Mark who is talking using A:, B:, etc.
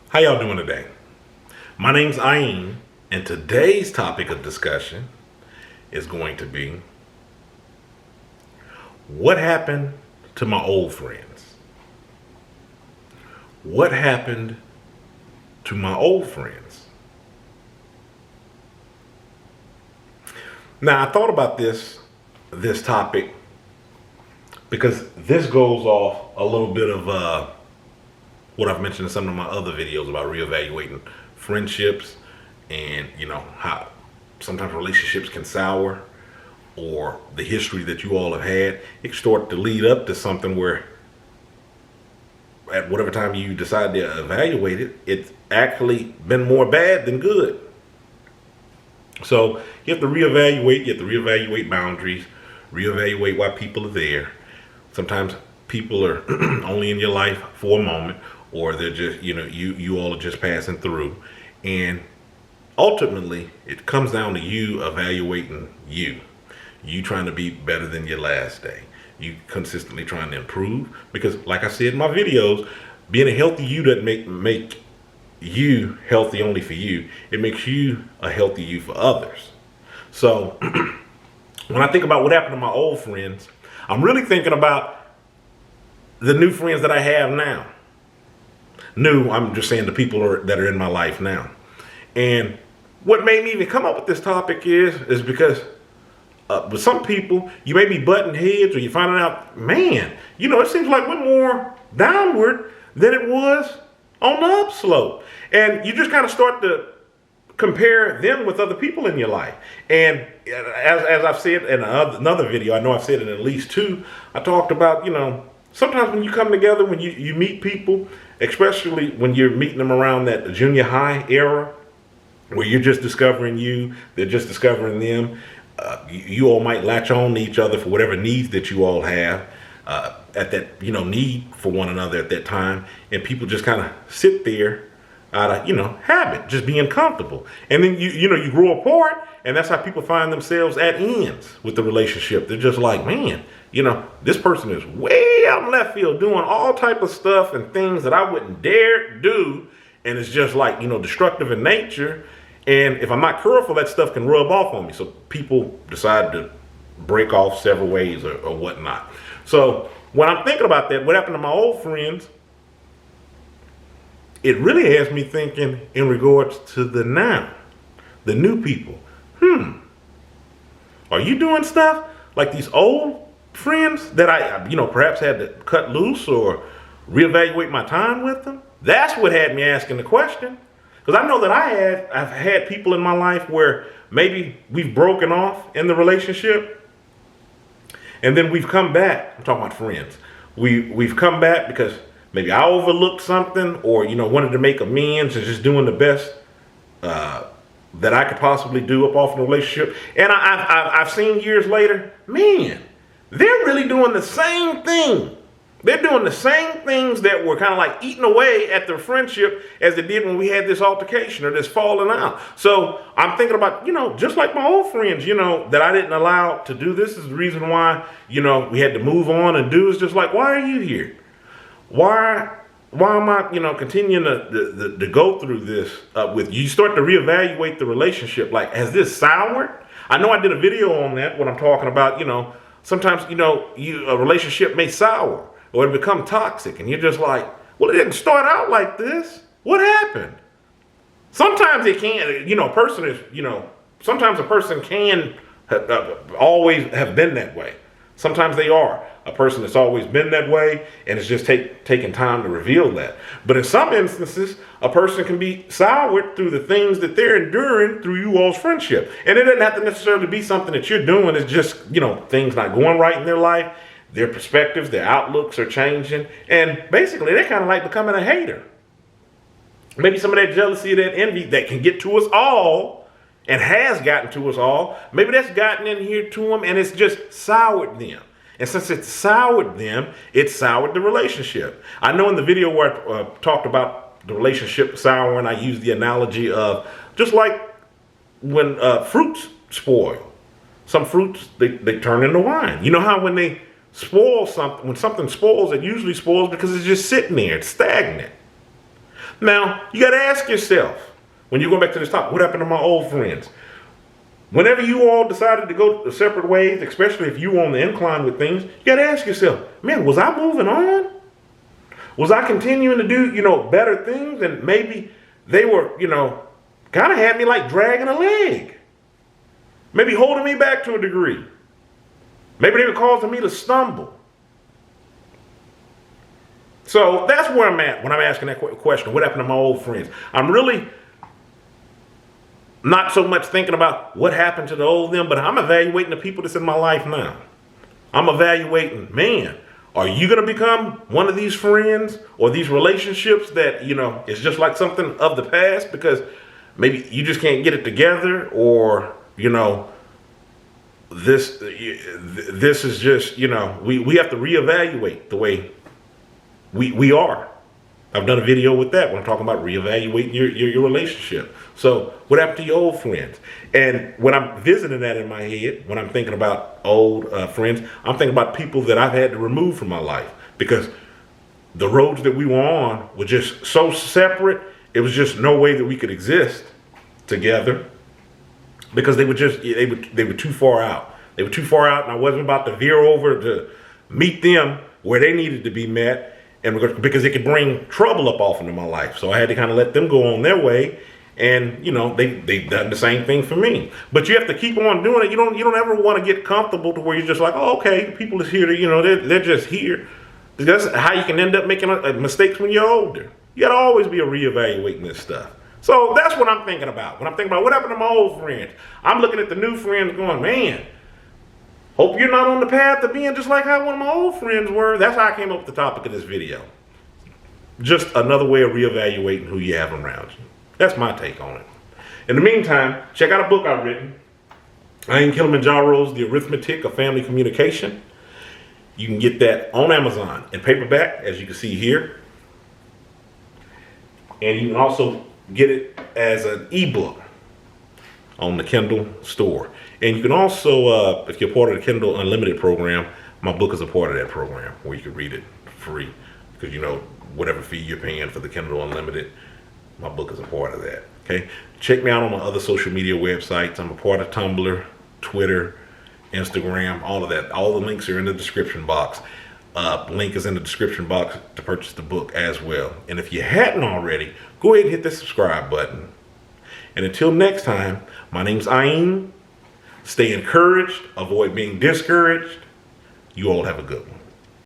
A: How y'all doing today? My name's Ayin, and today's topic of discussion is going to be what happened to my old friends? What happened to my old friends? Now, I thought about this topic because this goes off a little bit of what I've mentioned in some of my other videos about reevaluating friendships and how sometimes relationships can sour, or the history that you all have had. It can start to lead up to something where at whatever time you decide to evaluate it, it's actually been more bad than good. So you have to reevaluate boundaries, reevaluate why people are there. Sometimes people are only in your life for a moment, or they're just, you all are just passing through. And ultimately, it comes down to you evaluating you trying to be better than your last day. You consistently trying to improve, because like I said in my videos, being a healthy you doesn't make you healthy only for you. It makes you a healthy you for others. So when I think about what happened to my old friends, I'm really thinking about the new friends that I have now. New, I'm just saying the people that are in my life now. And what made me even come up with this topic is because with some people, you may be butting heads, or you're finding out, man, it seems like we're more downward than it was on the upslope. And you just kind of start to compare them with other people in your life. And as I've said in another video, I know I've said it in at least two, I talked about, sometimes when you come together, when you meet people, especially when you're meeting them around that junior high era, where you're just discovering they're just discovering them. You all might latch on to each other for whatever needs that you all have at that, need for one another at that time. And people just kind of sit there out of, habit, just being comfortable. And then, you grow apart, and that's how people find themselves at ends with the relationship. They're just like, man, this person is way out in left field doing all type of stuff and things that I wouldn't dare do. And it's just like, destructive in nature. And if I'm not careful, that stuff can rub off on me. So people decide to break off several ways or whatnot. So when I'm thinking about that, what happened to my old friends, it really has me thinking in regards to the new people. Are you doing stuff like these old friends that I, perhaps had to cut loose or reevaluate my time with them? That's what had me asking the question. Because I know that I've had people in my life where maybe we've broken off in the relationship, and then we've come back. I'm talking about friends. We've come back because maybe I overlooked something, or wanted to make amends and just doing the best that I could possibly do up off in the relationship. And I've seen years later, man, they're really doing the same thing. They're doing the same things that were kind of like eating away at their friendship as they did when we had this altercation or this falling out. So I'm thinking about, just like my old friends, that I didn't allow to do this is the reason why, we had to move on and do. Is just like, why are you here? Why am I, continuing to go through this with you? You start to reevaluate the relationship. Like, has this soured? I know I did a video on that when I'm talking about, sometimes, a relationship may sour, or it become toxic, and you're just like, well, it didn't start out like this. What happened? Sometimes it can, sometimes a person can always have been that way. Sometimes they are a person that's always been that way, and it's just taking time to reveal that. But in some instances, a person can be soured through the things that they're enduring through you all's friendship. And it doesn't have to necessarily be something that you're doing. It's just, things not going right in their life. Their perspectives, their outlooks are changing. And basically, they're kind of like becoming a hater. Maybe some of that jealousy, that envy that can get to us all and has gotten to us all, maybe that's gotten in here to them, and it's just soured them. And since it's soured them, it's soured the relationship. I know in the video where I talked about the relationship souring, I used the analogy of just like when fruits spoil. Some fruits, they turn into wine. You know how when they spoil something, when something spoils, it usually spoils because it's just sitting there, it's stagnant. Now, you got to ask yourself, when you go back to this topic, what happened to my old friends? Whenever you all decided to go separate ways, especially if you were on the incline with things, you got to ask yourself, man, was I moving on? Was I continuing to do, better things? And maybe they were, kind of had me like dragging a leg. Maybe holding me back to a degree. Maybe they were causing me to stumble. So that's where I'm at when I'm asking that question. What happened to my old friends? I'm really not so much thinking about what happened to the old them, but I'm evaluating the people that's in my life now. I'm evaluating, man, are you going to become one of these friends or these relationships that, is just like something of the past because maybe you just can't get it together, or, this is just, we have to reevaluate the way we are. I've done a video with that when I'm talking about reevaluating your relationship. So what happened to your old friends? And when I'm visiting that in my head, when I'm thinking about old friends, I'm thinking about people that I've had to remove from my life because the roads that we were on were just so separate. It was just no way that we could exist together because they were too far out. They were too far out, and I wasn't about to veer over to meet them where they needed to be met. And because it could bring trouble up off into my life. So I had to kind of let them go on their way. And, they've done the same thing for me. But you have to keep on doing it. You don't ever want to get comfortable to where you're just like, oh, okay, people is here to, they're just here. That's how you can end up making mistakes when you're older. You got to always be reevaluating this stuff. So that's what I'm thinking about. When I'm thinking about what happened to my old friends, I'm looking at the new friends going, man, hope you're not on the path of being just like how one of my old friends were. That's how I came up with the topic of this video. Just another way of reevaluating who you have around you. That's my take on it. In the meantime, check out a book I've written. I am Kilimanjaro's The Arithmetic of Family Communication. You can get that on Amazon in paperback, as you can see here. And you can also get it as an ebook on the Kindle store. And you can also, if you're part of the Kindle Unlimited program, my book is a part of that program where you can read it free. Because, whatever fee you're paying for the Kindle Unlimited, my book is a part of that. Okay? Check me out on my other social media websites. I'm a part of Tumblr, Twitter, Instagram, all of that. All the links are in the description box. Link is in the description box to purchase the book as well. And if you hadn't already, go ahead and hit the subscribe button. And until next time, my name's Ayn. Stay encouraged. Avoid being discouraged. You all have a good one.